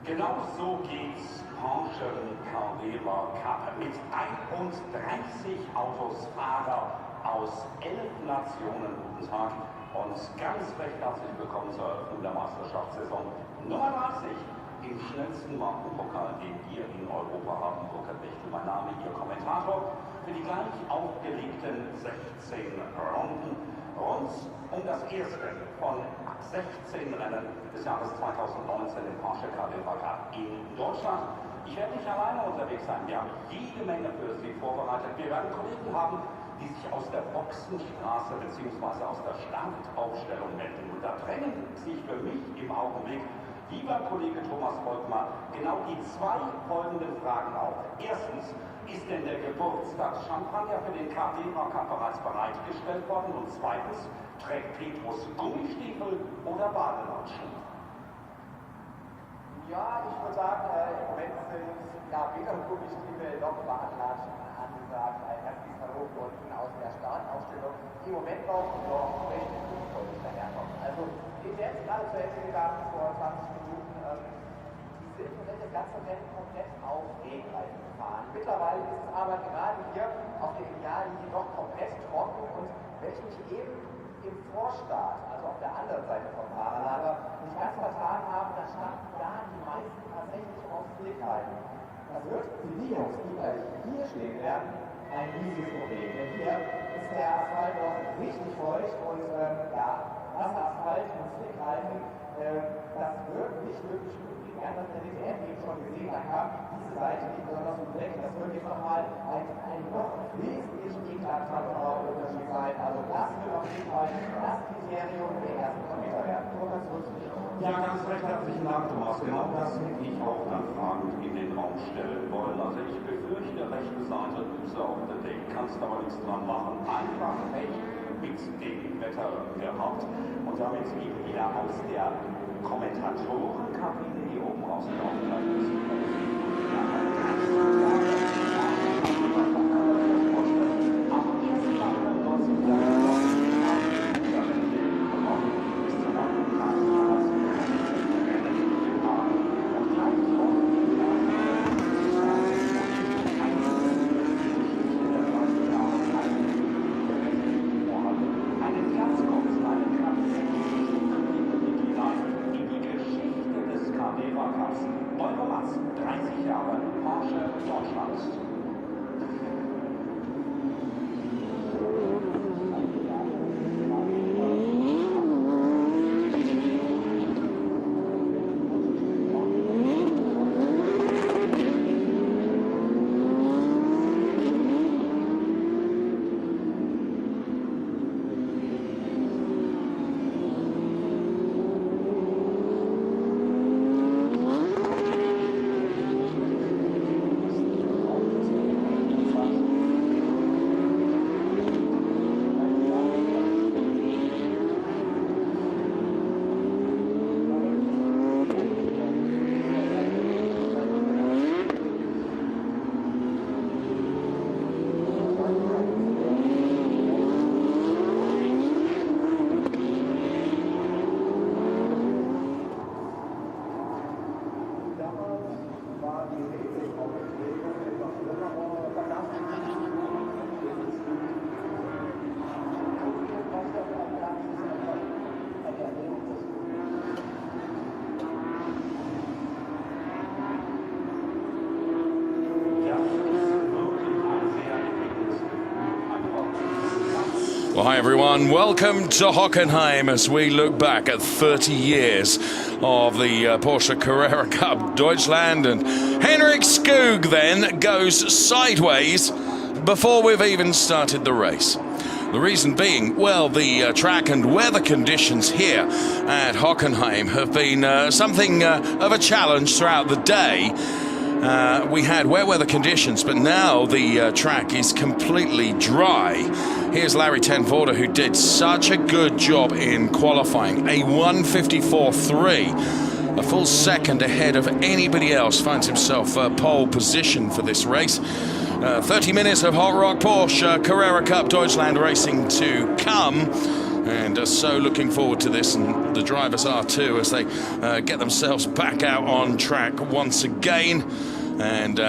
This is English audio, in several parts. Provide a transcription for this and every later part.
Genau so geht's Porsche Carrera Cup mit 31 Autos, Fahrer aus 11 Nationen. Guten Tag und ganz recht herzlich willkommen zur Eröffnung der Meisterschaftssaison Nummer 30 im schnellsten Markenpokal, den wir in Europa haben. Burkhard Bechtel, mein Name, Ihr Kommentator für die gleich aufgelegten 16 Runden. Rund um das erste von 16 Rennen des Jahres 2019 im Porsche Carrera Cup in Deutschland. Ich werde nicht alleine unterwegs sein. Wir haben jede Menge für Sie vorbereitet. Wir werden Kollegen haben, die sich aus der Boxenstraße bzw. aus der Startaufstellung melden. Und da drängen sich für mich im Augenblick, lieber Kollege Thomas Volkmar, genau die zwei folgenden Fragen auf. Erstens, ist denn der Geburtstagschampagner für den Carrera Cup bereits bereitgestellt worden? Und zweitens, trägt Petrus Gummistiefel oder Badelatschen? Ja, ich würde sagen, im Moment sind weder Gummistiefel noch Badelatschen angesagt. Ein herzliches Hallo unten aus der Startaufstellung. Im Moment noch recht unvoll daherkommt. Also, ist jetzt gerade zu Ende gegangen vor 20 Minuten. Die sind im Moment das ganze Rennen komplett auf Regenreifen gefahren. Mittlerweile ist es aber gerade hier auf der Ideallinie noch komplett trocken. Und wenn ich mich eben im Vorstart, also auf der anderen Seite vom Fahrerlager, nicht ganz vertan habe, dann standen da die meisten tatsächlich auf Slickhalten. Das wird für die Jungs, die gleich hier stehen werden, ein riesiges Problem. Denn hier ist der Asphalt noch richtig feucht und Wasserasphalt und Slickhalten, das wird nicht wirklich gut. Wir haben das in der DTM eben schon gesehen, da kam diese Seite nicht besonders gut weg. Das wird jetzt nochmal ein noch wesentlich eklatanterer Unterschied sein. Also das wird auf jeden Fall das Kriterium der ersten Kilometer werden. Ja, ganz recht herzlichen Dank, Thomas. Genau das hätte ich auch dann fragend in den Raum stellen wollen. Also ich befürchte, rechte Seite Düse auf der Deck, kannst aber nichts dran machen. Einfach echt mit dem Wetter gehabt. Und damit eben wieder aus der Kommentatorenkabine hier oben rausgelaufen. Porsche Deutschland. Well, hi everyone, welcome to Hockenheim as we look back at 30 years of the Porsche Carrera Cup Deutschland, and Henrik Skoog then goes sideways before we've even started the race. The reason being, well, the track and weather conditions here at Hockenheim have been something of a challenge throughout the day. We had wet weather conditions, but now the track is completely dry. Here's Larry Ten Voorde, who did such a good job in qualifying. A 1:54.3, a full second ahead of anybody else, finds himself pole position for this race. 30 minutes of hot rock Porsche Carrera Cup Deutschland racing to come. And so looking forward to this, and the drivers are too, as they get themselves back out on track once again. And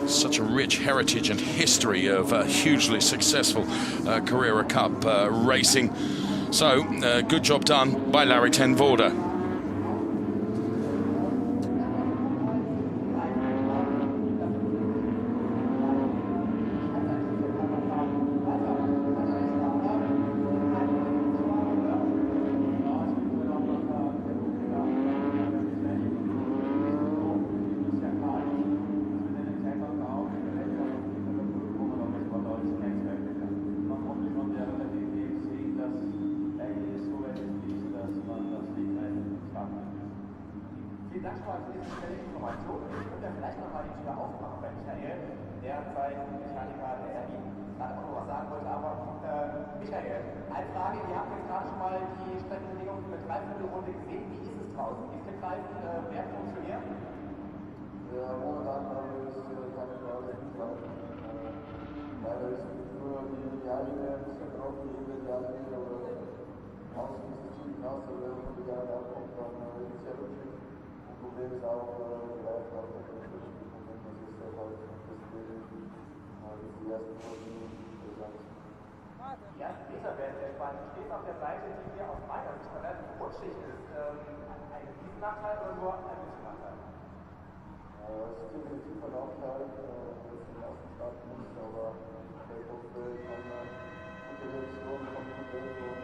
such a rich heritage and history of hugely successful Carrera Cup racing. So good job done by Larry ten Voorde. Vielen Dank schon mal für diese schnelle Information. Ich würde ja vielleicht noch mal die Tür aufmachen bei Michael, der sein Mechaniker der RI gerade auch noch was sagen wollte. Aber Michael, eine Frage, wir haben jetzt gerade schon mal die Streckenbedingungen für eine Dreiviertelrunde gesehen. Wie ist es draußen? Ist der Reifen mehr funktioniert? Ja, momentan haben wir es keine Frage nicht laufen. Leider ist nur die Linie ein bisschen drauf, die Linie oder außen ist es ziemlich nass, aber wenn man von der Linie abkommt, dann ist es sehr rutschig. Problem ist auch, die Reifen auf der Strecke, das ist sehr weit, deswegen die ersten Folgen gesagt. Die erste Meter werden sehr spannend. Du stehst auf der Seite, die hier aus meiner Sicht relativ rutschig ist. Ein Riesennachteil oder nur ein bisschen Nachteil? Es ist definitiv ein Nachteil, dass ich den ersten Start muss, aber ich hoffe, ich kann gute Reaktion von gut Geld und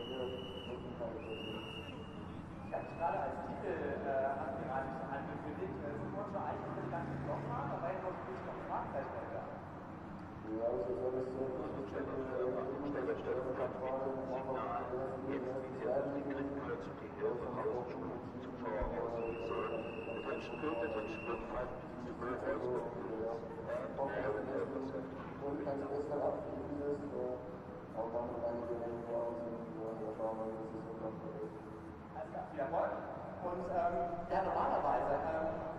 hier nutzen kann ich das nicht. Ich habe dich gerade als Titelaspirant angekündigt. Sind wir uns schon eigentlich für die ganze Block fahren, aber jetzt noch ein bisschen auf Fragezeichen dahinter. Ja, also soll es so nicht checken, Viel Erfolg. Und ja, normalerweise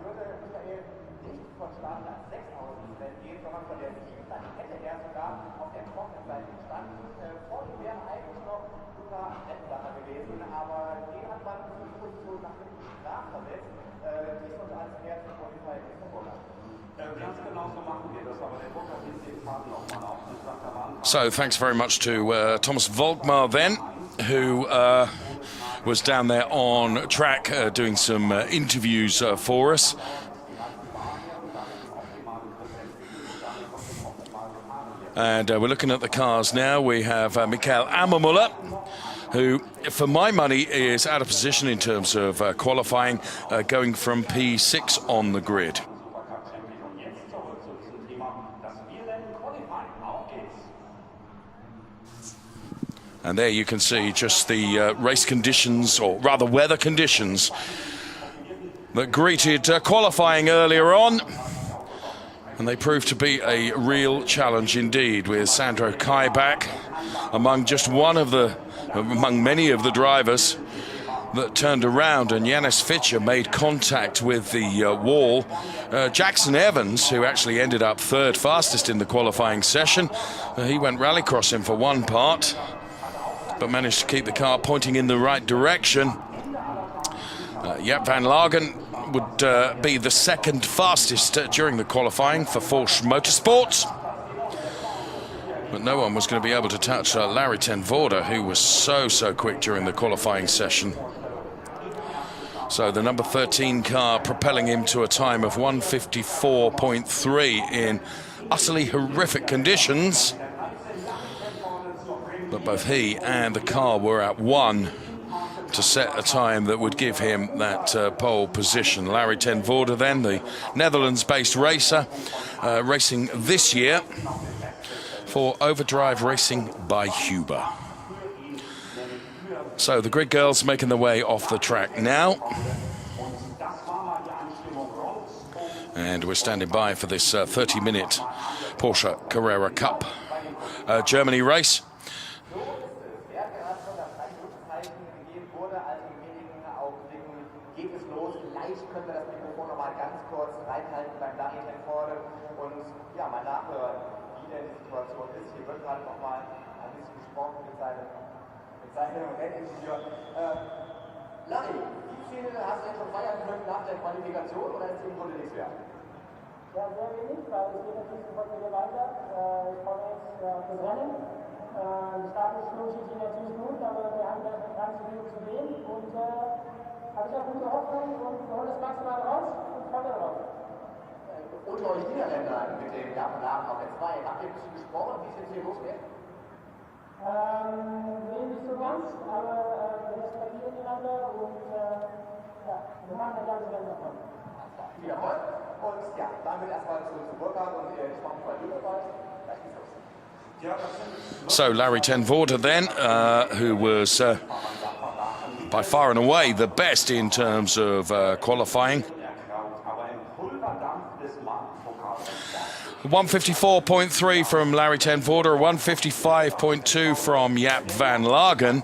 würde Michael nicht von Start Platz 6 aus ins Rennen gehen, sondern von der 7, dann hätte er sogar auf der trockenen Seite gestanden. Vor ihm wäre eigentlich noch Luca Rettenbacher gewesen, aber den hat man in die Position nach hinten strafversetzt. Dies und als Wert für Qualify ist verbunden. Ganz genau so machen wir das, aber der Drucker nimmt den Part nochmal auf und sagt am Anfang. So thanks very much to Thomas Volkmar then, who was down there on track doing some interviews for us. And we're looking at the cars now. We have Mikael Ammermuller, who, for my money, is out of position in terms of qualifying, going from P6 on the grid. And there you can see just the race conditions, or rather weather conditions, that greeted qualifying earlier on. And they proved to be a real challenge indeed, with Sandro Kaibach among many of the drivers that turned around, and Janis Fischer made contact with the wall. Jaxon Evans, who actually ended up third fastest in the qualifying session, he went rallycrossing for one part, but managed to keep the car pointing in the right direction. Jaap van Lagen would be the second fastest during the qualifying for Förch Motorsport. But no one was going to be able to touch Larry ten Voorde, who was so quick during the qualifying session. So the number 13 car propelling him to a time of 1:54.3 in utterly horrific conditions. But both he and the car were at one to set a time that would give him that pole position. Larry ten Voorde then, the Netherlands-based racer, racing this year for Overdrive Racing by Huber. So the grid girls making their way off the track now. And we're standing by for this 30-minute Porsche Carrera Cup Germany race. Bezeichnung Renningenieur. Larry, wie viel hast du denn schon feiern können nach der Qualifikation oder ist im Grunde nichts mehr? Ja, sehr wenig, weil es geht natürlich sofort wieder weiter. Ich freue mich jetzt auf das Rennen. Die Startausflug sind natürlich gut, aber wir haben da noch ganz viel zu sehen. Und habe ich auch gute Hoffnung und wir holen das maximal raus und freue mich darauf. Und euch Niederländer mit dem Jaap van Lagen auf der 2. Habt ihr ein bisschen gesprochen, wie es jetzt hier losgeht? Nee, nicht so ganz, aber wir respektieren einander und ja, wir machen das ganze Rennen davon. Viel Erfolg und ja, damit erstmal zu Burkhard und ich mache mal Überfall. Gleich geht's los. So Larry ten Voorde then, who was by far and away the best in terms of qualifying. 154.3 from Larry ten Voorde, 155.2 from Jaap van Lagen.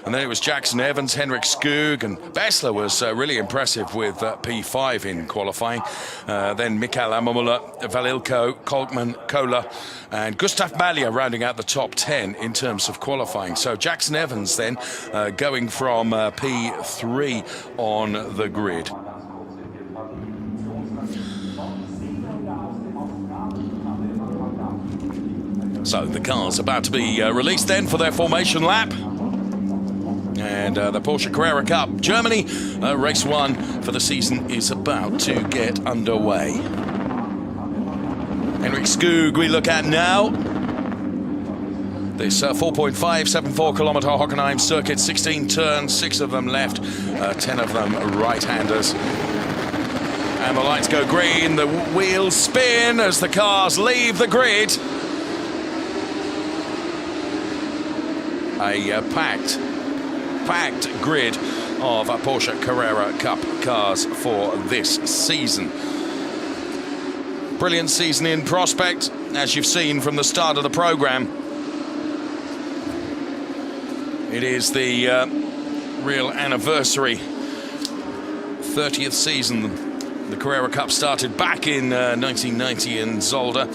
And then it was Jaxon Evans, Henrik Skoog, and Bessler was really impressive with P5 in qualifying. Then Mikael Ammermuller, Valilko, Kolkman, Kohler, and Gustav Malja rounding out the top 10 in terms of qualifying. So Jaxon Evans then going from P3 on the grid. So the car's about to be released then for their formation lap. And the Porsche Carrera Cup Germany, race 1 for the season, is about to get underway. Henrik Skoog we look at now. This 4.574 kilometer Hockenheim circuit, 16 turns, 6 of them left, 10 of them right-handers. And the lights go green, the wheels spin as the cars leave the grid. A packed grid of Porsche Carrera Cup cars for this season. Brilliant season in prospect, as you've seen from the start of the programme. It is the real anniversary, 30th season. The Carrera Cup started back in 1990 in Zolder.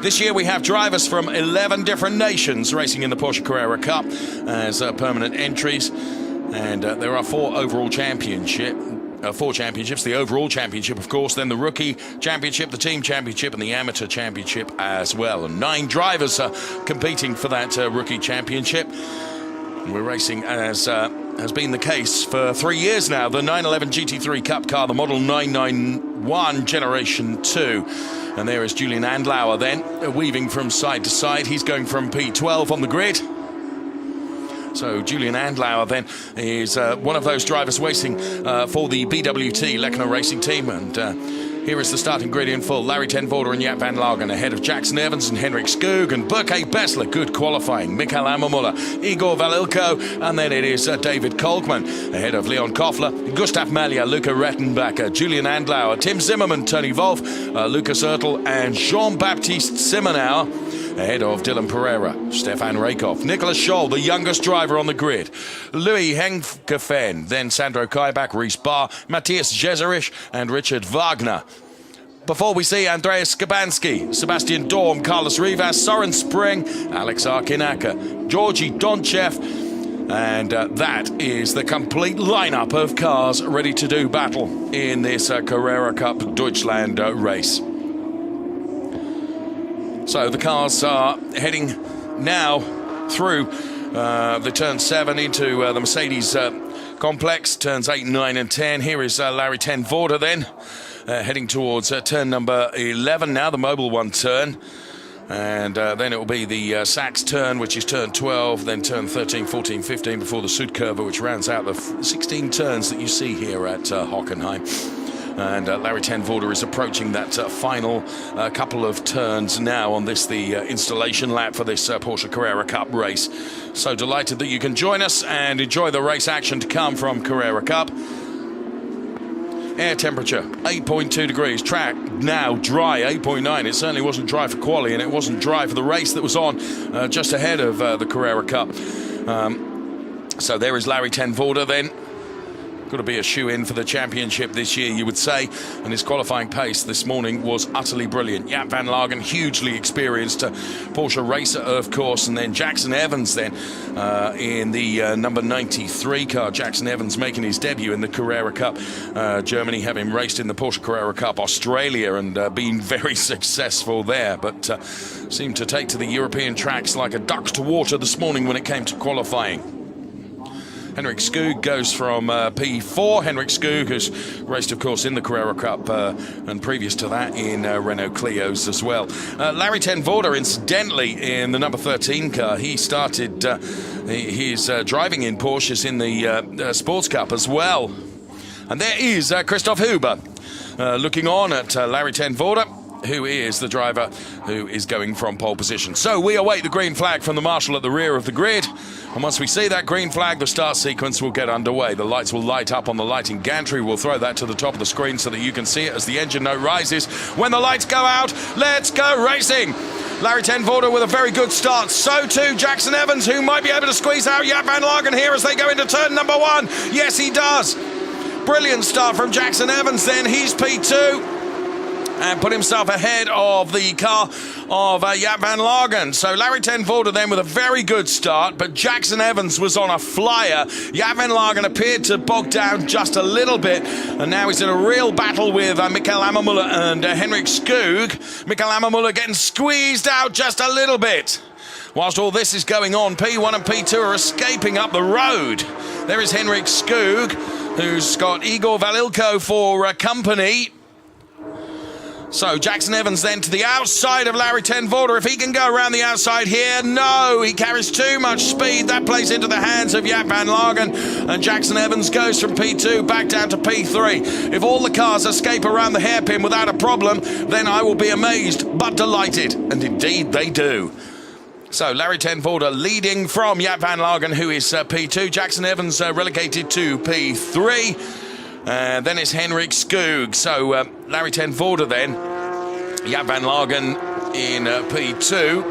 This year we have drivers from 11 different nations racing in the Porsche Carrera Cup as permanent entries. And there are 4 overall championships. The overall championship, of course, then the rookie championship, the team championship, and the amateur championship as well. And 9 drivers are competing for that rookie championship. And we're racing, as has been the case for 3 years now, the 911 GT3 Cup car, the Model 991 Generation 2. And there is Julian Andlauer then, weaving from side to side. He's going from P12 on the grid. So Julian Andlauer then is one of those drivers racing for the BWT Lechner Racing Team. And here is the starting grid in full. Larry ten Voorde and Jaap van Lagen ahead of Jaxon Evans and Henrik Skoog and Burkhard Bessler. Good qualifying. Mikael Ammermuller, Igor Valilko, and then it is David Kolkman ahead of Leon Koffler, Gustav Malja, Luca Rettenbacher, Julian Andlauer, Tim Zimmermann, Tony Wolff, Lucas Oertel, and Jean-Baptiste Simonauer. Ahead of Dylan Pereira, Stefan Rakoff, Nicholas Scholl, the youngest driver on the grid, Louis Henkefen, then Sandro Kaibach, Reese Barr, Matthias Jeserich, and Richard Wagner. Before we see Andreas Skabanski, Sebastian Dorm, Carlos Rivas, Soren Spring, Alex Arkinaka, Georgi Donchev, and that is the complete lineup of cars ready to do battle in this Carrera Cup Deutschland race. So the cars are heading now through the turn 7 into the Mercedes complex, turns 8, 9 and 10. Here is Larry ten Voorde then, heading towards turn number 11 now, the Mobile 1 turn. And then it will be the Sachs turn, which is turn 12, then turn 13, 14, 15 before the Südkurve, which rounds out the 16 turns that you see here at Hockenheim. And Larry ten Voorde is approaching that final couple of turns now on this, the installation lap for this Porsche Carrera Cup race. So delighted that you can join us and enjoy the race action to come from Carrera Cup. Air temperature, 8.2 degrees. Track now dry, 8.9. It certainly wasn't dry for quali, and it wasn't dry for the race that was on just ahead of the Carrera Cup. So there is Larry ten Voorde then. Got to be a shoe-in for the championship this year, you would say. And his qualifying pace this morning was utterly brilliant. Jaap van Lagen, hugely experienced Porsche racer, of course. And then Jaxon Evans then in the number 93 car. Jaxon Evans making his debut in the Carrera Cup. Germany, having raced in the Porsche Carrera Cup Australia and been very successful there. But seemed to take to the European tracks like a duck to water this morning when it came to qualifying. Henrik Skoog goes from P4. Henrik Skoog, who's raced, of course, in the Carrera Cup and previous to that in Renault Clios as well. Larry ten Voorde, incidentally, in the number 13 car. He started his driving in Porsches in the Sports Cup as well. And there is Christoph Huber looking on at Larry ten Voorde, who is the driver who is going from pole position. So we await the green flag from the marshal at the rear of the grid. And once we see that green flag, the start sequence will get underway. The lights will light up on the lighting gantry. We'll throw that to the top of the screen so that you can see it as the engine note rises. When the lights go out, let's go racing. Larry ten Voorde with a very good start. So too Jaxon Evans, who might be able to squeeze out Jaap van Lagen here as they go into turn number 1. Yes, he does. Brilliant start from Jaxon Evans then. He's P2. And put himself ahead of the car of Jaap van Lagen. So Larry ten Voorde then with a very good start, but Jaxon Evans was on a flyer. Jaap van Lagen appeared to bog down just a little bit, and now he's in a real battle with Michael Ammermuller and Henrik Skoog. Michael Ammermuller getting squeezed out just a little bit. Whilst all this is going on, P1 and P2 are escaping up the road. There is Henrik Skoog, who's got Igor Valilko for company. So Jaxon Evans then to the outside of Larry ten Voorde. If he can go around the outside here, no, he carries too much speed. That plays into the hands of Jaap van Lagen, and Jaxon Evans goes from P2 back down to P3. If all the cars escape around the hairpin without a problem, then I will be amazed but delighted, and indeed they do. So Larry ten Voorde leading from Jaap van Lagen, who is P2. Jaxon Evans relegated to P3. Then it's Henrik Skoog. So Larry ten Voorde then, Jaap van Lagen in P2.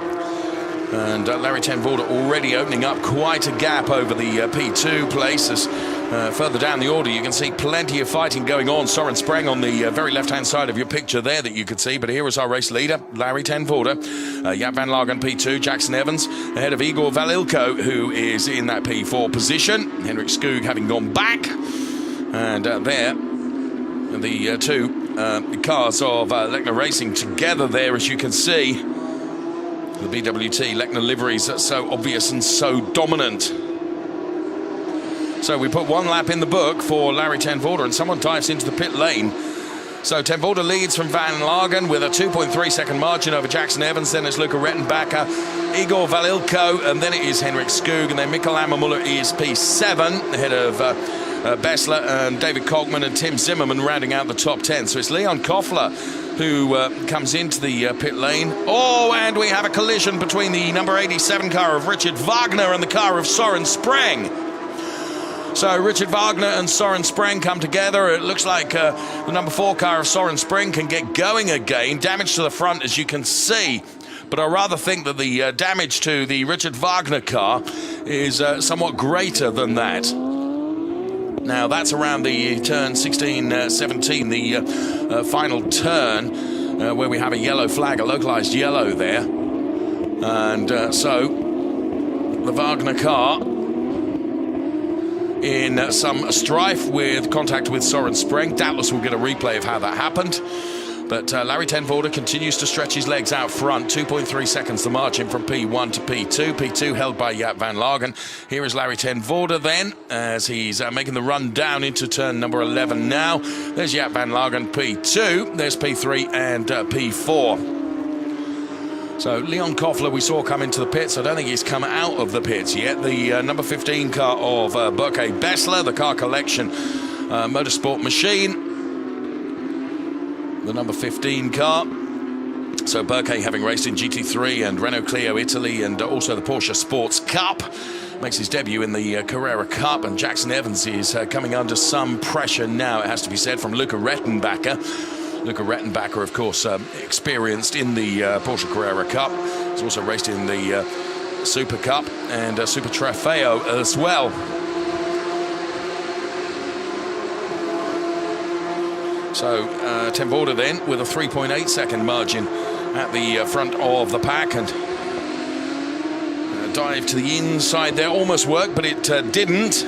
And Larry ten Voorde already opening up quite a gap over the P2 places. Further down the order, you can see plenty of fighting going on. Soren Spreng on the very left-hand side of your picture there that you could see. But here is our race leader, Larry ten Voorde. Jaap van Lagen P2, Jaxon Evans ahead of Igor Valilko, who is in that P4 position. Henrik Skoog having gone back. And there, the two cars of Lechner Racing together there, as you can see. The BWT Lechner liveries are so obvious and so dominant. So we put one lap in the book for Larry ten Voorde, and someone dives into the pit lane. So ten Voorde leads from Van Lagen with a 2.3 second margin over Jaxon Evans. Then it's Luca Rettenbacher, Igor Valilko, and then it is Henrik Skoog. And then Michael Ammermuller is P7 ahead of Bessler and David Kolkman and Tim Zimmerman rounding out the top 10. So it's Leon Koffler who comes into the pit lane. Oh, and we have a collision between the number 87 car of Richard Wagner and the car of Soren Spreng. So Richard Wagner and Soren Spreng come together. It looks like the number 4 car of Soren Spreng can get going again. Damage to the front, as you can see. But I rather think that the damage to the Richard Wagner car is somewhat greater than that. Now, that's around the turn 16-17, the final turn, where we have a yellow flag, a localized yellow there. And so the Wagner car in some strife with contact with Soren Spreng. Doubtless we'll get a replay of how that happened. But Larry ten Voorde continues to stretch his legs out front. 2.3 seconds the margin from P1 to P2. P2 held by Jaap van Lagen. Here is Larry ten Voorde then, as he's making the run down into turn number 11 now. There's Jaap van Lagen P2. There's P3 and P4. So Leon Koffler we saw come into the pits. I don't think he's come out of the pits yet. The number 15 car of Børke Bessler, the car collection motorsport machine. The number 15 car. So Børke, having raced in GT3 and Renault Clio Italy and also the Porsche Sports Cup, makes his debut in the Carrera Cup. And Jaxon Evans is coming under some pressure now, it has to be said, from Luca Rettenbacher. Luca Rettenbacher, of course, experienced in the Porsche Carrera Cup. He's also raced in the Super Cup and Super Trofeo as well. So Ten Voorde then with a 3.8 second margin at the front of the pack, and dive to the inside there almost worked, but it didn't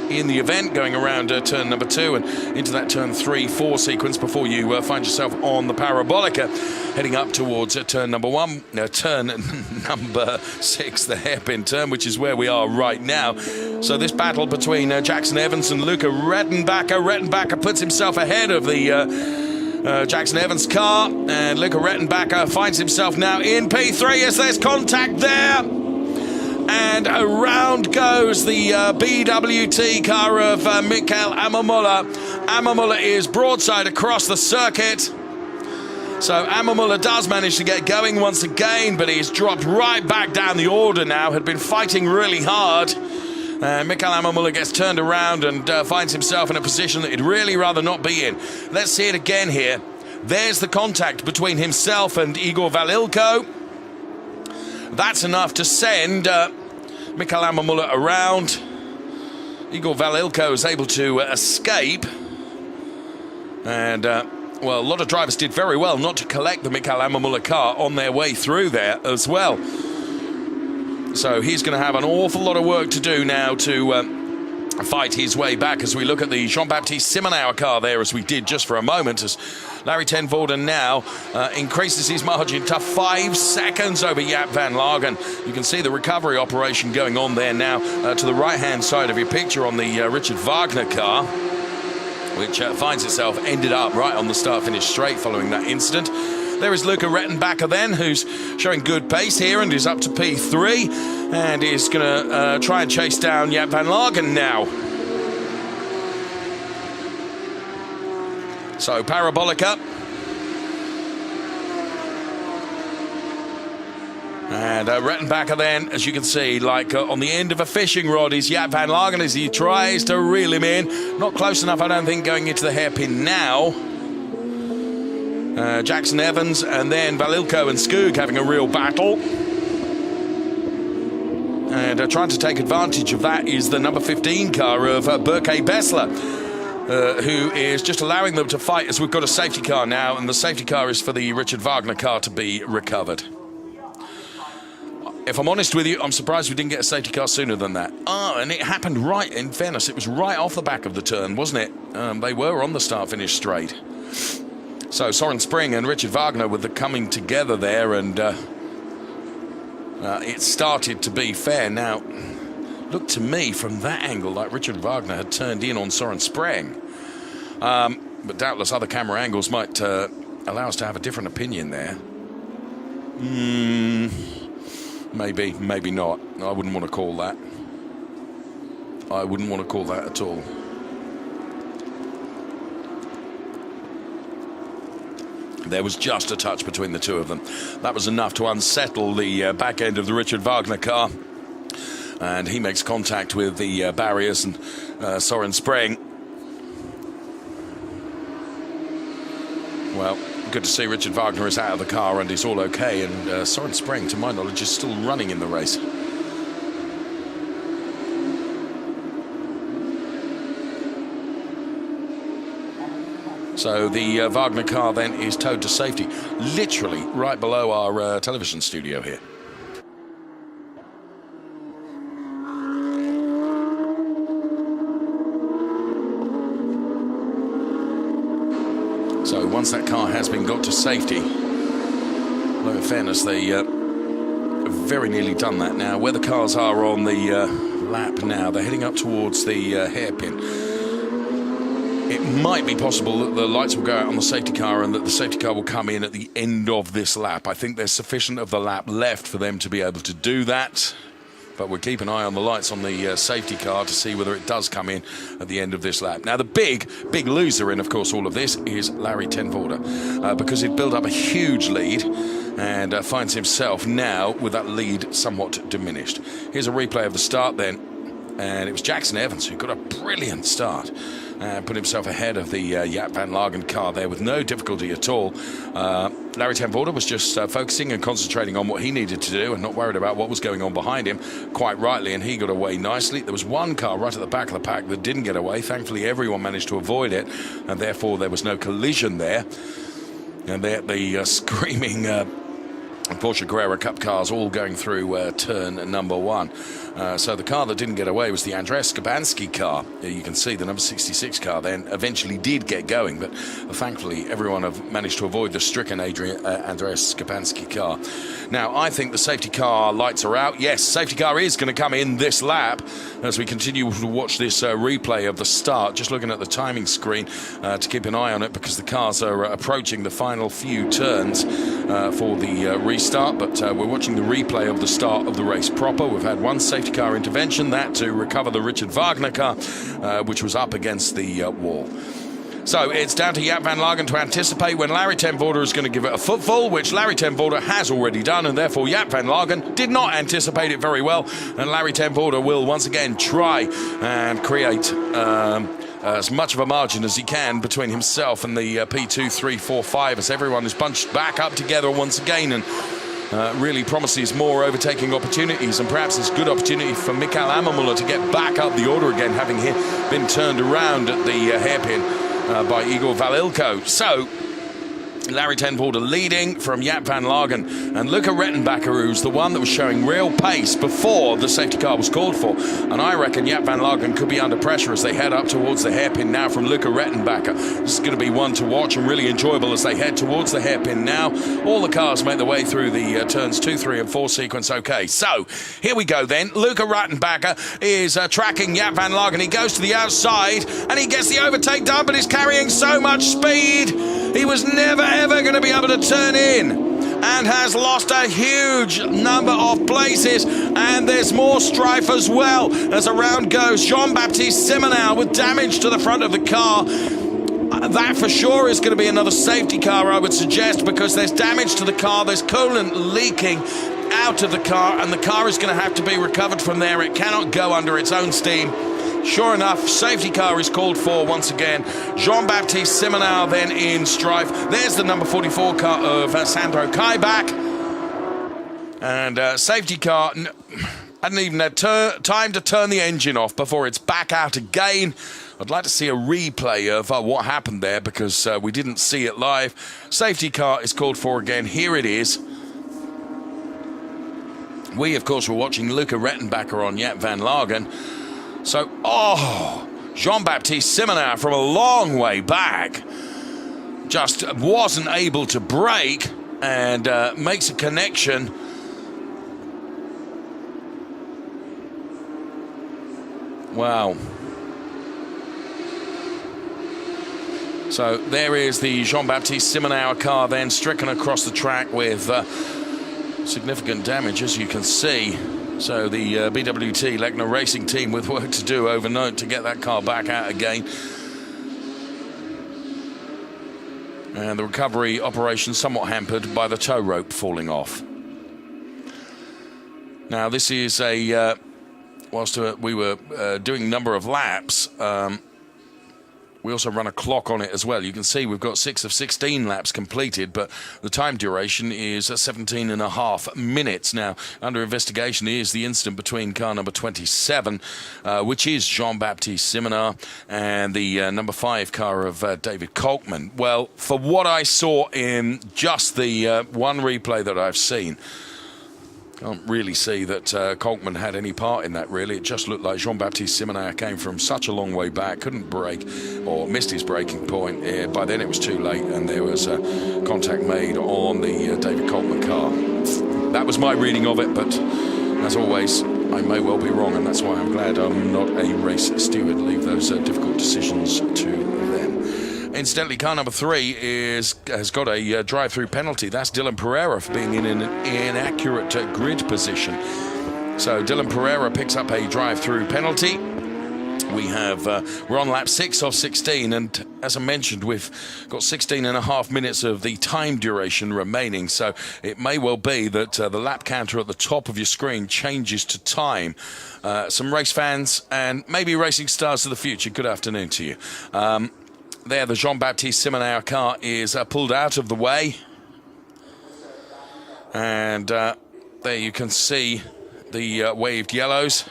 in the event, going around turn number 2 and into that turn 3-4 sequence before you find yourself on the parabolica, heading up towards turn number 1, turn number 6, the hairpin turn, which is where we are right now. So this battle between Jaxon Evans and Luca Rettenbacher. Rettenbacher puts himself ahead of the Jaxon Evans car, and Luca Rettenbacher finds himself now in P3 as there's contact there. And around goes the BWT car of Michael Ammermuller. Ammermuller is broadside across the circuit. So Ammermuller does manage to get going once again, but he's dropped right back down the order now, had been fighting really hard. Michael Ammermuller gets turned around and finds himself in a position that he'd really rather not be in. Let's see it again here. There's the contact between himself and Igor Valilko. That's enough to send Michael Ammermuller around. Igor Valilko is able to escape. And, well, a lot of drivers did very well not to collect the Michael Ammermuller car on their way through there as well. So he's going to have an awful lot of work to do now to fight his way back as we look at the Jean-Baptiste Simonauer car there, as we did just for a moment, as Larry Ten Voorde now increases his margin to 5 seconds over Jaap van Lagen. You can see the recovery operation going on there now to the right-hand side of your picture on the Richard Wagner car, which finds itself ended up right on the start-finish straight following that incident. There is Luca Rettenbacher then, who's showing good pace here and is up to P3 and is going to try and chase down Jaap van Lagen now. So parabolica. And Rettenbacher then, as you can see, like on the end of a fishing rod is Jaap van Lagen as he tries to reel him in. Not close enough, I don't think, going into the hairpin now. Jaxon Evans and then Valilko and Skoog having a real battle. And trying to take advantage of that is the number 15 car of Berke Bessler, who is just allowing them to fight as we've got a safety car now, and the safety car is for the Richard Wagner car to be recovered. If I'm honest with you, I'm surprised we didn't get a safety car sooner than that. And it happened right, in fairness, it was right off the back of the turn, wasn't it? They were on the start-finish straight. So Soren Spring and Richard Wagner with the coming together there, and it started to be fair. Now, looked to me from that angle like Richard Wagner had turned in on Soren Spring. But doubtless other camera angles might allow us to have a different opinion there. Maybe, maybe not. I wouldn't want to call that. I wouldn't want to call that at all. There was just a touch between the two of them. That was enough to unsettle the back end of the Richard Wagner car. And he makes contact with the barriers, and Soren Spring. Well, good to see Richard Wagner is out of the car and he's all okay. And Soren Spring, to my knowledge, is still running in the race. So the Wagner car then is towed to safety, literally right below our television studio here. So once that car has been got to safety, although in fairness they have very nearly done that now. Where the cars are on the lap now, they're heading up towards the hairpin. It might be possible that the lights will go out on the safety car and that the safety car will come in at the end of this lap. I think there's sufficient of the lap left for them to be able to do that. But we'll keep an eye on the lights on the safety car to see whether it does come in at the end of this lap. Now, the big loser in, of course, all of this is Larry Ten Voorde, because he'd built up a huge lead and finds himself now with that lead somewhat diminished. Here's a replay of the start then. And it was Jaxon Evans who got a brilliant start. and put himself ahead of the Jaap van Lagen car there with no difficulty at all. Larry ten Voorde was just focusing and concentrating on what he needed to do and not worried about what was going on behind him, quite rightly, and he got away nicely. There was one car right at the back of the pack that didn't get away. Thankfully, everyone managed to avoid it, and therefore there was no collision there. And the screaming Porsche Carrera Cup cars all going through turn number 1. So the car that didn't get away was the Andrzej Skabanski car. You can see the number 66 car then eventually did get going, but thankfully everyone have managed to avoid the stricken Andrzej Skabanski car. Now, I think the safety car lights are out. Yes, safety car is going to come in this lap as we continue to watch this replay of the start. Just looking at the timing screen to keep an eye on it, because the cars are approaching the final few turns for the restart, but we're watching the replay of the start of the race proper. We've had one safety car intervention, that to recover the Richard Wagner car, which was up against the wall. So it's down to Jaap van Lagen to anticipate when Larry ten Voorde is going to give it a footfall, which Larry ten Voorde has already done, and therefore Jaap van Lagen did not anticipate it very well, and Larry ten Voorde will once again try and create as much of a margin as he can between himself and the P2, 3, 4, 5, as everyone is bunched back up together once again, and really promises more overtaking opportunities, and perhaps it's a good opportunity for Mikael Ammermuller to get back up the order again, having been turned around at the hairpin by Igor Valilko. So Larry ten Voorde leading from Jaap van Lagen, and Luca Rettenbacher, who's the one that was showing real pace before the safety car was called for. And I reckon Jaap van Lagen could be under pressure as they head up towards the hairpin now from Luca Rettenbacher. This is going to be one to watch and really enjoyable as they head towards the hairpin now. All the cars make their way through the turns 2, 3 and 4 sequence. Okay, so here we go then. Luca Rettenbacher is tracking Jaap van Lagen. He goes to the outside and he gets the overtake done, but he's carrying so much speed he was never ever going to be able to turn in, and has lost a huge number of places, and there's more strife as well as around goes. Jean-Baptiste Simonal with damage to the front of the car. That for sure is going to be another safety car, I would suggest, because there's damage to the car, there's coolant leaking out of the car, and the car is going to have to be recovered from there. It cannot go under its own steam. Sure enough, safety car is called for once again. Jean-Baptiste Simonal then in strife. There's the number 44 car of Sandro Kaibach. And safety car hadn't even had time to turn the engine off before it's back out again. I'd like to see a replay of what happened there, because we didn't see it live. Safety car is called for again. Here it is. We, of course, were watching Luca Rettenbacher on Jaap van Lagen. So, Jean-Baptiste Simonal from a long way back just wasn't able to brake and makes a connection. Wow. So there is the Jean-Baptiste Simonal car then stricken across the track with significant damage, as you can see. So the BWT Lechner Racing team with work to do overnight to get that car back out again. And the recovery operation somewhat hampered by the tow rope falling off. Now this is whilst we were doing a number of laps, we also run a clock on it as well. You can see we've got 6 of 16 laps completed, but the time duration is 17.5 minutes. Now, under investigation is the incident between car number 27, which is Jean-Baptiste Simonal, and the number 5 car of David Kolkman. Well, for what I saw in just the one replay that I've seen, can't really see that Kolkman had any part in that, really. It just looked like Jean-Baptiste Simonal came from such a long way back, couldn't brake or missed his braking point. By then it was too late, and there was contact made on the David Kolkman car. That was my reading of it, but as always, I may well be wrong, and that's why I'm glad I'm not a race steward. Leave those difficult decisions to them. Incidentally, car number 3 has got a drive-through penalty. That's Dylan Pereira for being in an inaccurate grid position. So Dylan Pereira picks up a drive-through penalty. We're on lap 6 of 16, and as I mentioned, we've got 16.5 minutes of the time duration remaining, so it may well be that the lap counter at the top of your screen changes to time. Some race fans and maybe racing stars of the future, good afternoon to you. There, the Jean-Baptiste Simonauer car is pulled out of the way, and there you can see the waved yellows.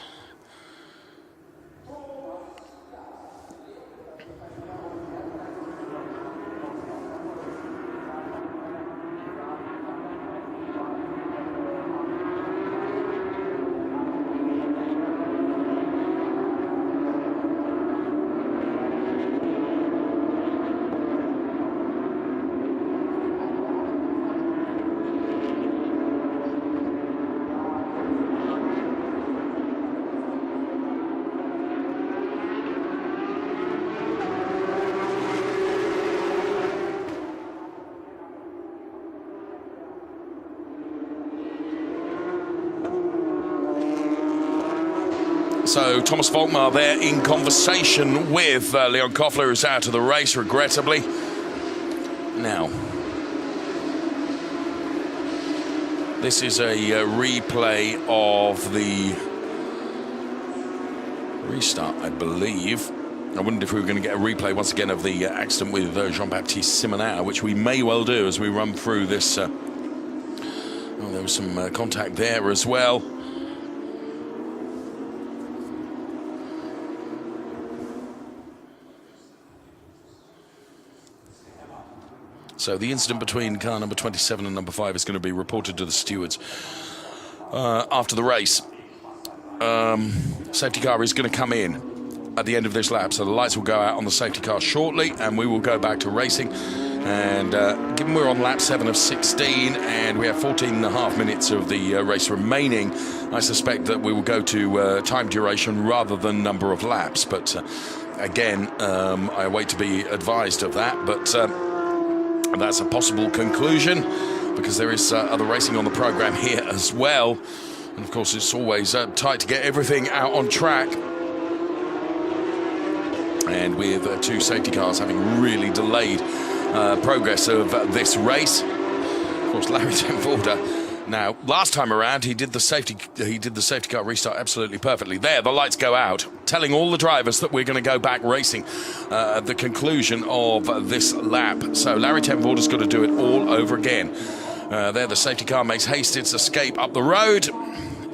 So Thomas Volkmar there in conversation with Leon Koffler, who's out of the race, regrettably. Now, this is a replay of the restart, I believe. I wondered if we were going to get a replay once again of the accident with Jean-Baptiste Simonauer, which we may well do as we run through this. Oh, there was some contact there as well. So the incident between car number 27 and number 5 is going to be reported to the stewards after the race. Safety car is going to come in at the end of this lap, so the lights will go out on the safety car shortly, and we will go back to racing. And given we're on lap 7 of 16 and we have 14.5 minutes of the race remaining, I suspect that we will go to time duration rather than number of laps. But again, I await to be advised of that. But that's a possible conclusion, because there is other racing on the program here as well. And of course, it's always tight to get everything out on track. And with two safety cars having really delayed progress of this race. Of course, Larry ten Voorde. Now, last time around, he did the safety car restart absolutely perfectly. There, the lights go out, telling all the drivers that we're going to go back racing at the conclusion of this lap. So Larry ten Voorde's got to do it all over again. There, the safety car makes haste its escape up the road,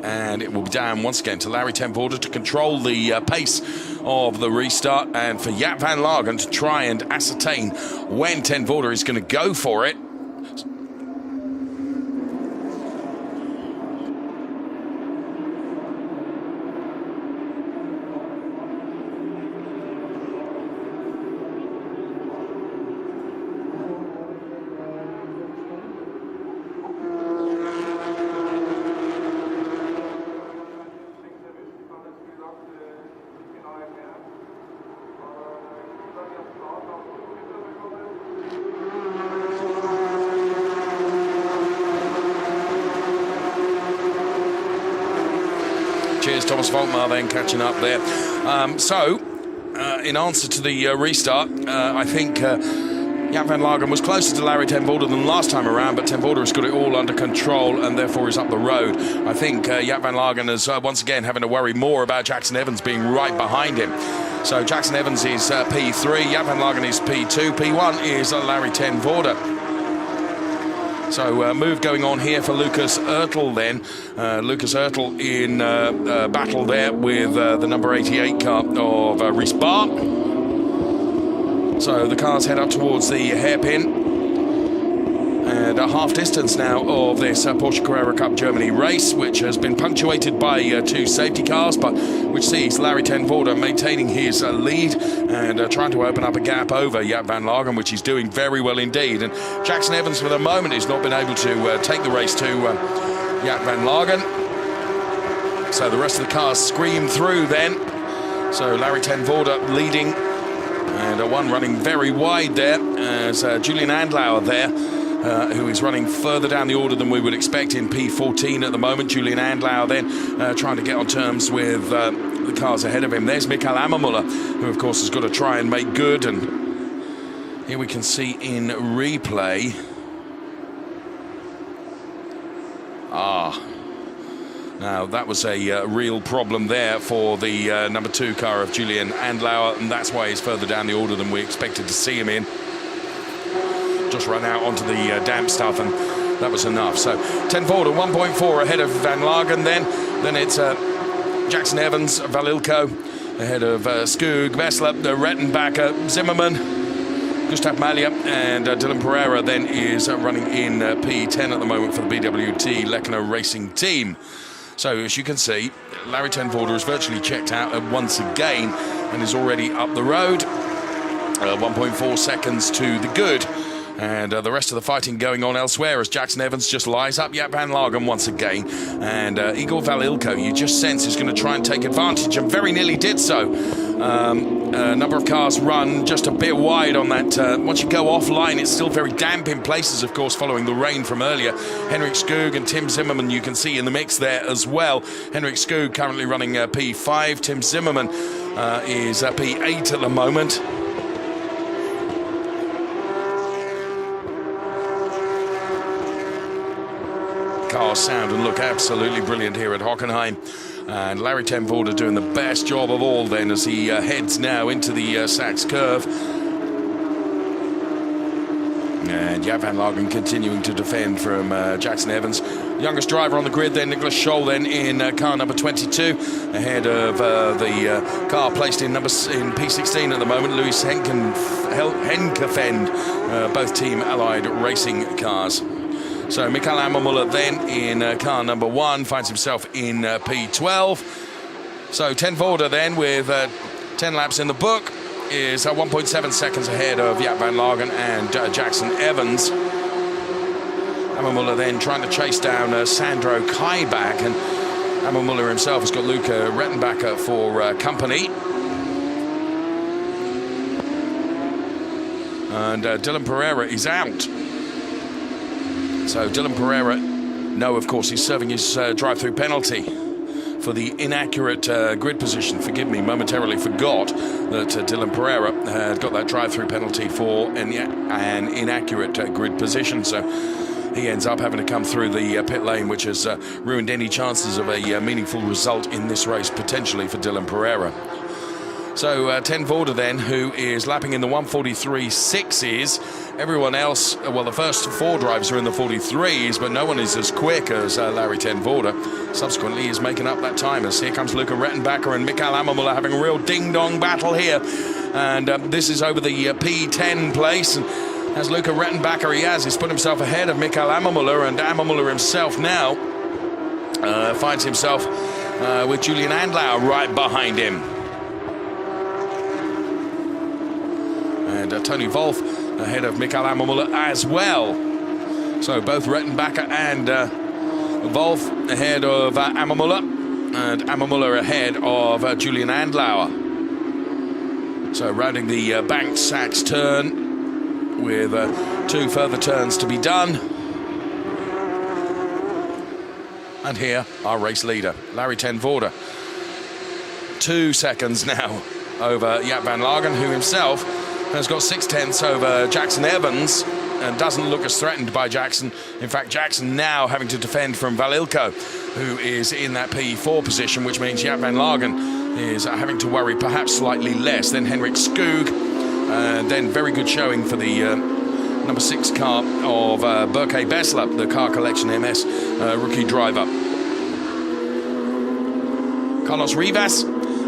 and it will be down once again to Larry ten Voorde to control the pace of the restart, and for Jaap van Lagen to try and ascertain when ten Voorde is going to go for it. Cheers, Thomas Volkmar then catching up there. In answer to the restart, I think Jaap van Lagen was closer to Larry ten Voorde than last time around, but ten Voorde has got it all under control and therefore is up the road. I think Jaap van Lagen is once again having to worry more about Jaxon Evans being right behind him. So Jaxon Evans is P3, Jaap van Lagen is P2, P1 is Larry ten Voorde. So move going on here for Lucas Oertel then. Lucas Oertel in battle there with the number 88 car of Reese Barr. So the cars head up towards the hairpin. And a half distance now of this Porsche Carrera Cup Germany race, which has been punctuated by two safety cars, but which sees Larry ten Voorde maintaining his lead and trying to open up a gap over Jaap van Lagen, which he's doing very well indeed. And Jaxon Evans, for the moment, has not been able to take the race to Jaap van Lagen. So the rest of the cars scream through then. So Larry ten Voorde leading, and one running very wide there as Julian Andlauer there, who is running further down the order than we would expect in P14 at the moment. Julian Andlauer then trying to get on terms with the cars ahead of him. There's Mikael Ammermuller, who of course has got to try and make good, and here we can see in replay. Now that was a real problem there for the number 2 car of Julian Andlauer, and that's why he's further down the order than we expected to see him in. Just run out onto the damp stuff, and that was enough. So 10 Voorde, 1.4 ahead of Van Lagen. Then it's Jaxon Evans, Valilko ahead of Skug, Bessler, Rettenbacher, Zimmerman, Gustav Malja, and Dylan Pereira then is running in P10 at the moment for the BWT Lekno Racing team. So as you can see, Larry 10 Voorde is virtually checked out once again and is already up the road. 1.4 seconds to the good. And the rest of the fighting going on elsewhere as Jaxon Evans just lies up Jaap van Lagen once again. And Igor Valilko, you just sense, is going to try and take advantage, and very nearly did so. A number of cars run just a bit wide on that. Once you go offline, it's still very damp in places, of course, following the rain from earlier. Henrik Skog and Tim Zimmerman you can see in the mix there as well. Henrik Skog currently running P5. Tim Zimmerman is P8 at the moment. Cars sound and look absolutely brilliant here at Hockenheim. And Larry 10 Voorde doing the best job of all then as he heads now into the Sachs curve. And Jaap van Lagen continuing to defend from Jaxon Evans. Youngest driver on the grid then, Nicholas Scholl then in car number 22. Ahead of the car placed in P16 at the moment, Louis Henkefend, both Team Allied Racing cars. So Mikael Ammermuller then in car number 1 finds himself in P12. So 10 Voorde then with 10 laps in the book is 1.7 seconds ahead of Jaap van Lagen and Jaxon Evans. Ammermuller then trying to chase down Sandro Kaibach, and Ammermuller himself has got Luca Rettenbacher for company. And Dylan Pereira is out. So Dylan Pereira, no, of course, he's serving his drive-through penalty for the inaccurate grid position. Forgive me, momentarily forgot that Dylan Pereira had got that drive-through penalty for an inaccurate grid position. So he ends up having to come through the pit lane, which has ruined any chances of a meaningful result in this race, potentially for Dylan Pereira. So 10 Voorde then, who is lapping in the 1:43.6s. Everyone else, well, the first 4 drivers are in the 43s, but no one is as quick as Larry 10 Voorde. Subsequently, he's making up that time as here comes Luca Rettenbacher and Mikael Ammermuller having a real ding-dong battle here. And this is over the P10 place. And as Luca Rettenbacher, he's put himself ahead of Mikael Ammermuller, and Ammermuller himself now finds himself with Julian Andlauer right behind him. And Tony Wolff ahead of Mikael Ammermuller as well. So both Rettenbacher and Wolff ahead of Ammermuller, and Ammermuller ahead of Julian Andlauer. So rounding the banked Sachs turn with 2 further turns to be done. And here, our race leader, Larry 10 Voorde. 2 seconds now over Jaap van Lagen, who himself has got 6/10 over Jaxon Evans and doesn't look as threatened by Jaxon. In fact, Jaxon now having to defend from Valilko, who is in that P4 position, which means Jaap van Lagen is having to worry perhaps slightly less than Henrik Skog. And then very good showing for the number 6 car of Børke Bessler, the Car Collection MS rookie driver. Carlos Rivas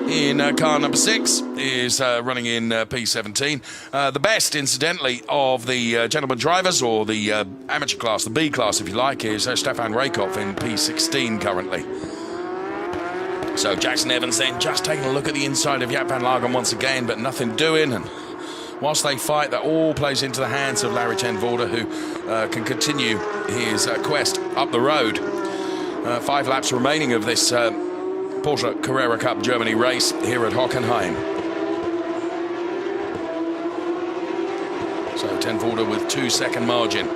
in car number 6 is running in P17. The best, incidentally, of the gentleman drivers, or the amateur class, the B class, if you like, is Stefan Rakoff in P16 currently. So Jaxon Evans then just taking a look at the inside of Jaap van Lagen once again, but nothing doing. And whilst they fight, that all plays into the hands of Larry 10 Voorde, who can continue his quest up the road. 5 laps remaining of this Porsche Carrera Cup Germany race here at Hockenheim. So 10 Voorde with 2-second margin.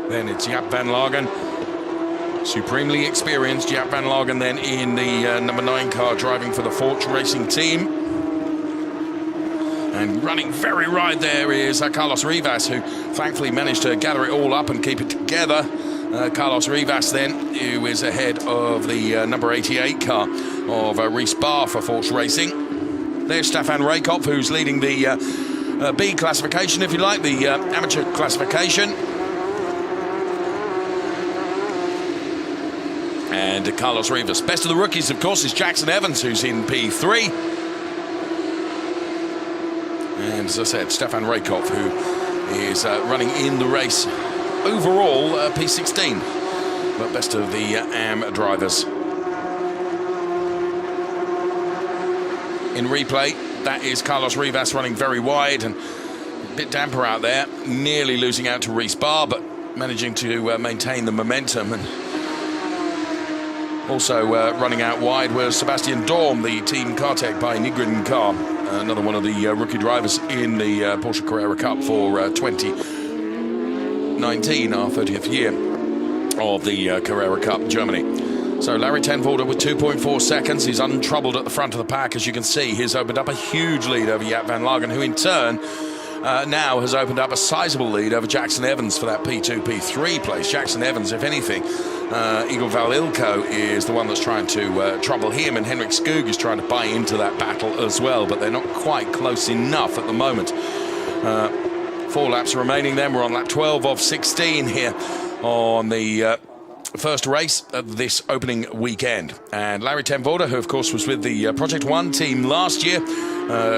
Then it's Jaap van Lagen. Supremely experienced Jaap van Lagen then in the number 9 car, driving for the Förch Racing team. And running very right there is Carlos Rivas, who thankfully managed to gather it all up and keep it together. Carlos Rivas then, who is ahead of the number 88 car of Reese Barr for Förch Racing. There's Stefan Raykopf, who's leading the B classification, if you like, the amateur classification. And Carlos Rivas. Best of the rookies, of course, is Jaxon Evans, who's in P3. And as I said, Stefan Raykopf, who is running in the race overall P16. But best of the AM drivers. In replay, that is Carlos Rivas running very wide and a bit damper out there, nearly losing out to Reese Barr, but managing to maintain the momentum. And also running out wide was Sebastian Dorm, the team car tech by Nygren Car, another one of the rookie drivers in the Porsche Carrera Cup for 2019, our 30th year of the Carrera Cup Germany. So Larry ten Voorde with 2.4 seconds. He's untroubled at the front of the pack, as you can see. He's opened up a huge lead over Jaap van Lagen, who in turn now has opened up a sizable lead over Jaxon Evans for that P2, P3 place. Jaxon Evans, if anything, Igor Valilko is the one that's trying to trouble him, and Henrik Skoog is trying to buy into that battle as well, but they're not quite close enough at the moment. 4 laps remaining then. We're on lap 12 of 16 here on the first race of this opening weekend. And Larry ten Voorde, who of course was with the Project One team last year,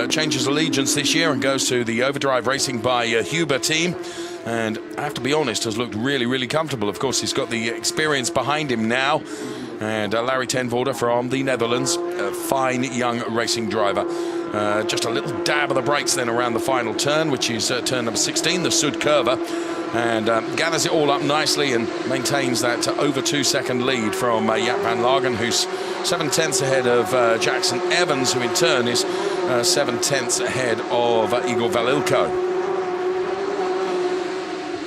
changes allegiance this year and goes to the Overdrive Racing by Huber team. And I have to be honest, has looked really, really comfortable. Of course, he's got the experience behind him now. And Larry ten Voorde from the Netherlands, a fine young racing driver. Just a little dab of the brakes then around the final turn, which is turn number 16, the Sud Curve. And gathers it all up nicely and maintains that over 2-second lead from Jaap van Lagen, who's 7/10 ahead of Jaxon Evans, who in turn is 7/10 ahead of Igor Valilko.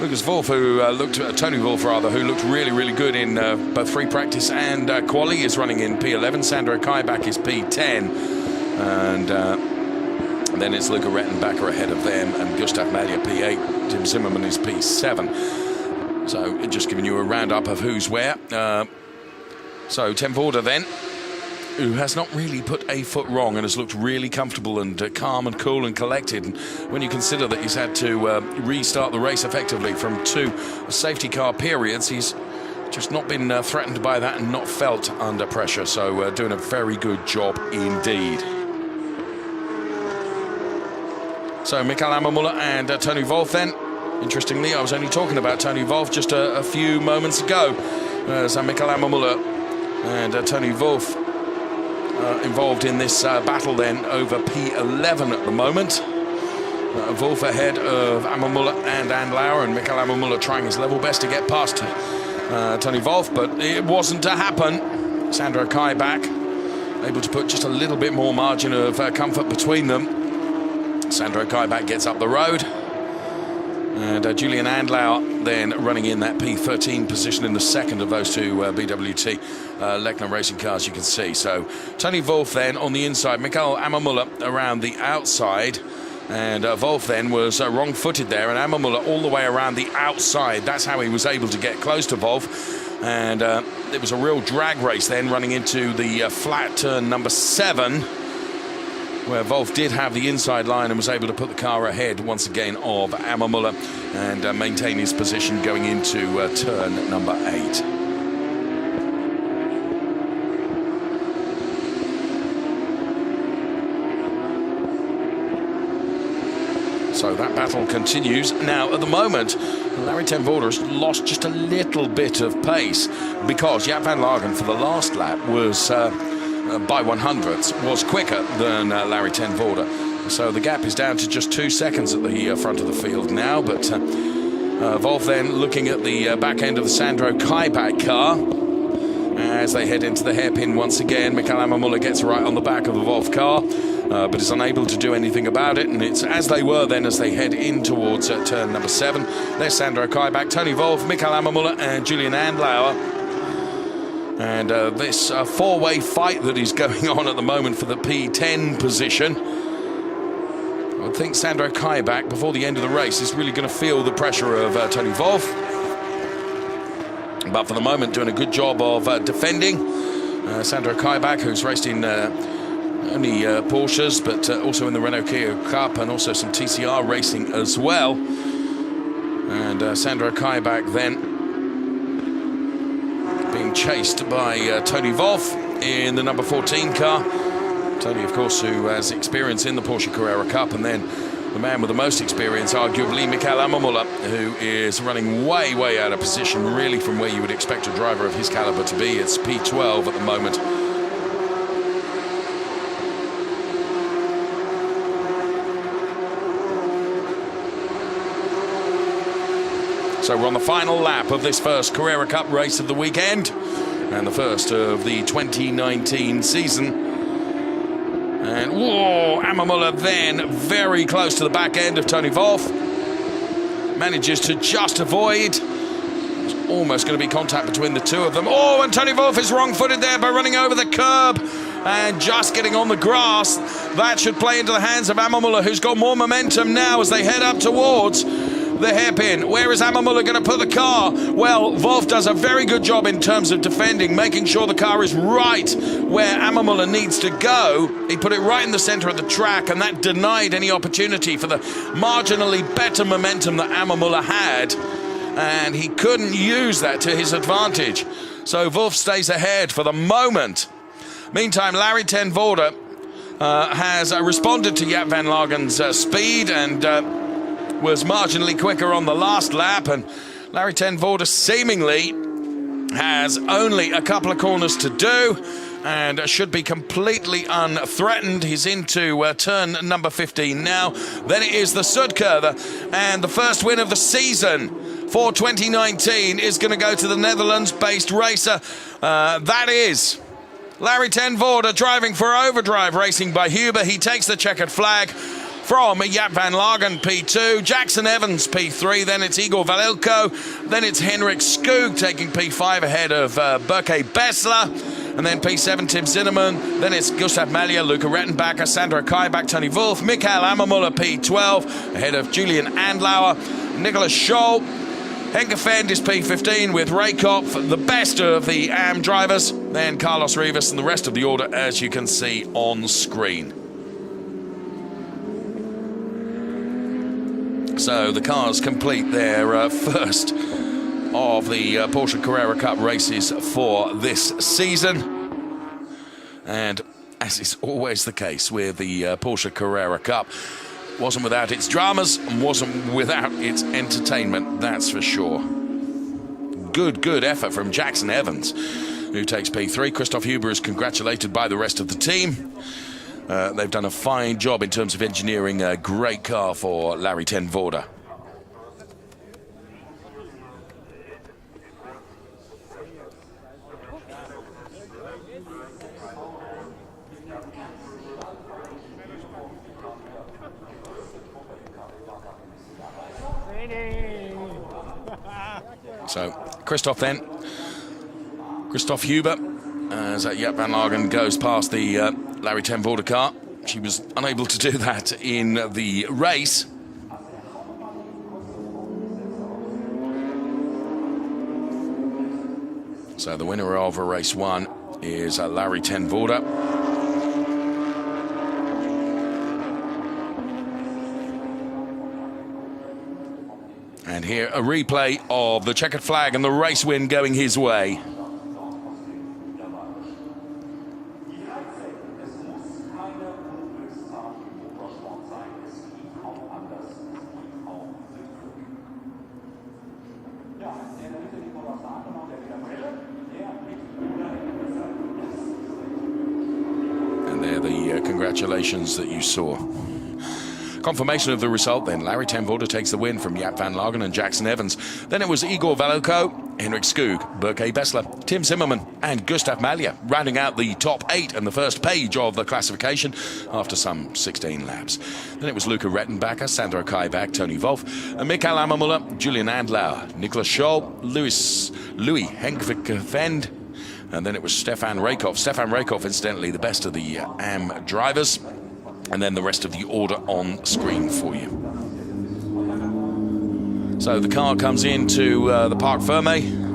Lucas Wolf, Tony Wolf rather, who looked really, really good in both free practice and quali, is running in P11. Sandro Kaibach is P10. And then it's Luca Rettenbacher ahead of them, and Gustav Malja P8. Tim Zimmerman is P7. So just giving you a roundup of who's where. So ten Voorde then, who has not really put a foot wrong and has looked really comfortable and calm and cool and collected. And when you consider that he's had to restart the race effectively from 2 safety car periods, he's just not been threatened by that and not felt under pressure. So doing a very good job indeed. So Mikael Ammermuller and Tony Wolf then. Interestingly, I was only talking about Tony Wolf just a few moments ago. So Mikael Ammermuller and Tony Wolf involved in this battle then over P11 at the moment. Wolf ahead of Ammermuller and Andlauer, and Mikael Ammermuller trying his level best to get past Tony Wolf, but it wasn't to happen. Sandro Kaibach able to put just a little bit more margin of comfort between them. Sandro Kaibach gets up the road, and Julian Andlauer then running in that P13 position in the second of those two BWT Lechner racing cars, you can see. So Tony Wolf then on the inside, Mikael Ammermuller around the outside, and Wolf then was wrong-footed there, and Ammermuller all the way around the outside. That's how he was able to get close to Wolf, and it was a real drag race then running into the flat turn number 7, where Wolf did have the inside line and was able to put the car ahead once again of Ammermuller and maintain his position going into turn number 8. So that battle continues. Now, at the moment, Larry ten Voorde has lost just a little bit of pace because Jaap van Lagen for the last lap was by 100ths, was quicker than Larry ten Voorde. So the gap is down to just 2 seconds at the front of the field now. But Wolf then looking at the back end of the Sandro Kaibach car as they head into the hairpin once again. Mikael Ammermuller gets right on the back of the Wolf car, but is unable to do anything about it. And it's as they were then as they head in towards turn number 7. There's Sandro Kaibach, Tony Wolf, Mikael Ammermuller and Julian Andlauer. And this four-way fight that is going on at the moment for the P10 position. I would think Sandro Kaibach, before the end of the race, is really going to feel the pressure of Tony Wolff. But for the moment, doing a good job of defending. Sandro Kaibach, who's raced in only Porsches, but also in the Renault Kia Cup and also some TCR racing as well. And Sandro Kaibach then being chased by Tony Wolff in the number 14 car. Tony, of course, who has experience in the Porsche Carrera Cup, and then the man with the most experience, arguably, Mikael Ammermuller, who is running way, way out of position, really, from where you would expect a driver of his caliber to be. It's P12 at the moment. So we're on the final lap of this first Carrera Cup race of the weekend, and the first of the 2019 season. And whoa, Ammermuller then very close to the back end of Tony Wolff. Manages to just avoid. There's almost going to be contact between the two of them. Oh, and Tony Wolff is wrong-footed there by running over the curb and just getting on the grass. That should play into the hands of Ammermuller, who's got more momentum now as they head up towards the hairpin. Where is Ammermuller going to put the car? Well, Wolff does a very good job in terms of defending, making sure the car is right where Ammermuller needs to go. He put it right in the center of the track, and that denied any opportunity for the marginally better momentum that Ammermuller had, and he couldn't use that to his advantage. So Wolff stays ahead for the moment. Meantime, Larry ten Voorde has responded to Jaap van Lagen's speed and was marginally quicker on the last lap, and Larry ten Voorde seemingly has only a couple of corners to do and should be completely unthreatened. He's into turn number 15 now. Then it is the Sudkurve, and the first win of the season for 2019 is going to go to the Netherlands-based racer. That is Larry ten Voorde, driving for Overdrive Racing by Huber. He takes the checkered flag from Jaap van Lagen, P2, Jaxon Evans, P3, then it's Igor Valilko, then it's Henrik Skoog taking P5 ahead of Børke Bessler, and then P7, Tim Zinnemann, then it's Gustav Malja, Luca Rettenbacher, Sandro Kaibach, Tony Wolff, Mikael Ammermuller, P12, ahead of Julian Andlauer, Nicholas Scholl, Henke Fend is P15 with Raykopf, the best of the AM drivers, then Carlos Rivas and the rest of the order, as you can see on screen. So the cars complete their first of the Porsche Carrera Cup races for this season. And as is always the case with the Porsche Carrera Cup, wasn't without its dramas and wasn't without its entertainment, that's for sure. Good effort from Jaxon Evans, who takes P3. Christoph Huber is congratulated by the rest of the team. They've done a fine job in terms of engineering a great car for Larry ten Voorde. So Christoph Huber, as Jaap van Lagen goes past the Larry ten Voorde car. She was unable to do that in the race. So the winner of race one is Larry ten Voorde. And here a replay of the checkered flag and the race win going his way. Congratulations that you saw. Confirmation of the result then. Larry ten Voorde takes the win from Jaap van Lagen and Jaxon Evans. Then it was Igor Valilko, Henrik Skoog, Børke Bessler, Tim Zimmermann and Gustav Malja, rounding out the top 8 and the first page of the classification after some 16 laps. Then it was Luca Rettenbacher, Sandro Kaibach, Tony Wolff, Mikael Ammermuller, Julian Andlauer, Nicholas Scholl, Louis Henke Fend, And then it was Stefan Rakoff. Stefan Rakoff, incidentally, the best of the AM drivers. And then the rest of the order on screen for you. So the car comes into the Parc Fermé.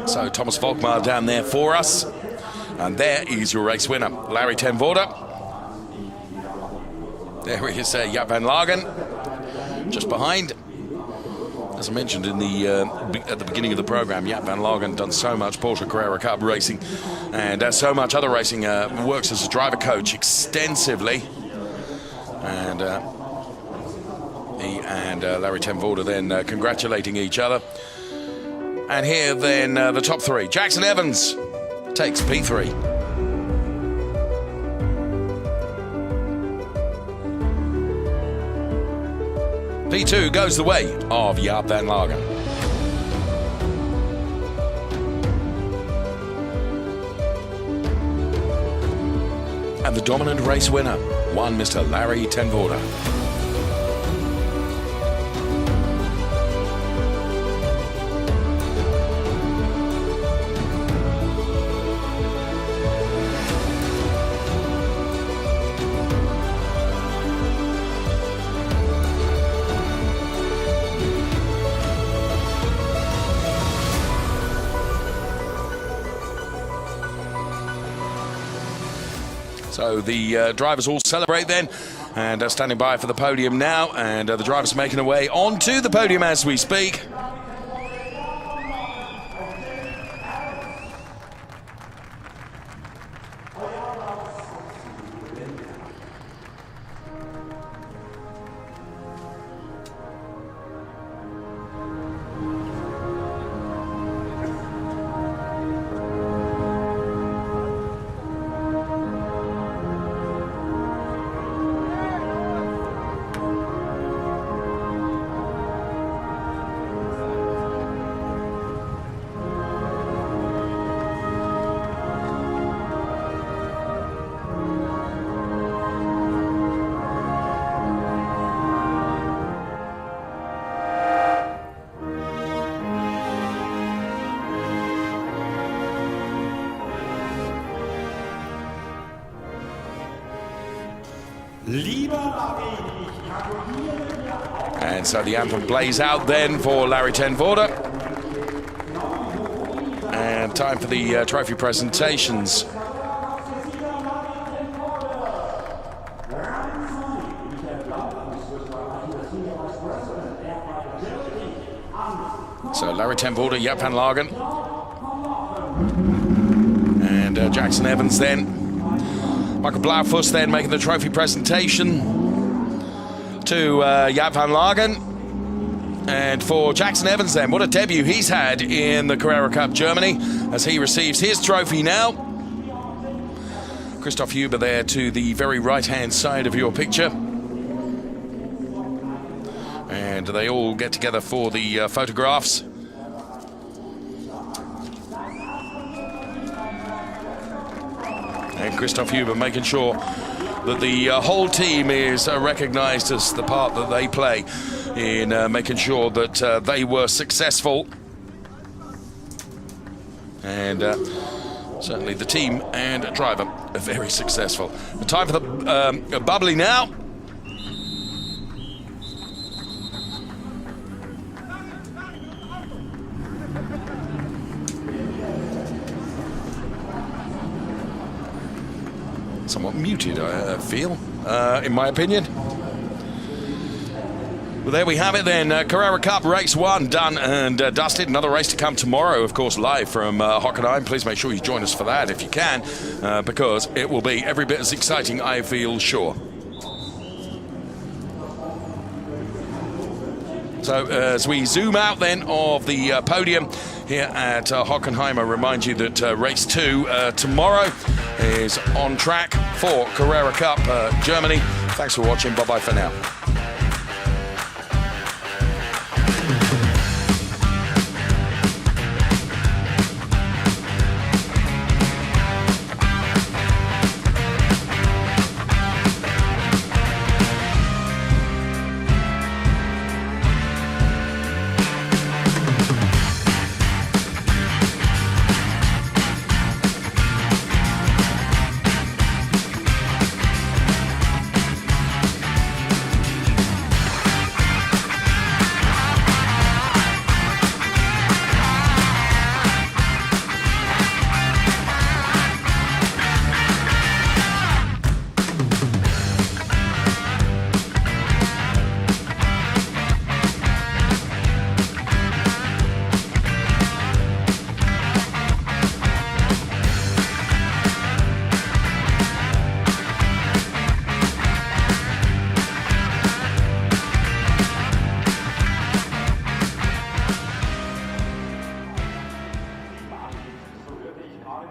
So Thomas Volkmar down there for us. And there is your race winner, Larry ten Voorde. There he is, Jaap van Lagen, just behind. As I mentioned in the at the beginning of the program, Jaap van Lagen done so much Porsche Carrera Cup racing and so much other racing, works as a driver coach extensively. And he and Larry ten Voorde then congratulating each other. And here then the top three. Jaxon Evans takes P3. P2 goes the way of Jaap van Lagen. And the dominant race winner, one Mr. Larry ten Voorde. So the drivers all celebrate then, and standing by for the podium now, and the drivers making their way onto the podium as we speak. And so the anthem plays out then for Larry ten Voorde. And time for the trophy presentations. So Larry ten Voorde, Jaap van Lagen. And Jaxon Evans then. Michael Blaufuss then making the trophy presentation to Jaap van Lagen. And for Jaxon Evans then, what a debut he's had in the Carrera Cup Germany as he receives his trophy now. Christoph Huber there to the very right-hand side of your picture. And they all get together for the photographs. and Christoph Huber making sure that the whole team is recognised as the part that they play in making sure that they were successful. And certainly the team and driver are very successful. The time for the bubbly now. Somewhat muted, I feel, in my opinion. Well, there we have it then. Carrera Cup Race 1 done and dusted. Another race to come tomorrow, of course, live from Hockenheim. Please make sure you join us for that if you can, because it will be every bit as exciting, I feel sure. So as we zoom out then of the podium here at Hockenheim, I remind you that race 2 tomorrow is on track for Carrera Cup Germany. Thanks for watching. Bye-bye for now.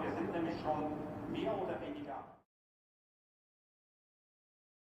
Wir sind nämlich schon mehr oder weniger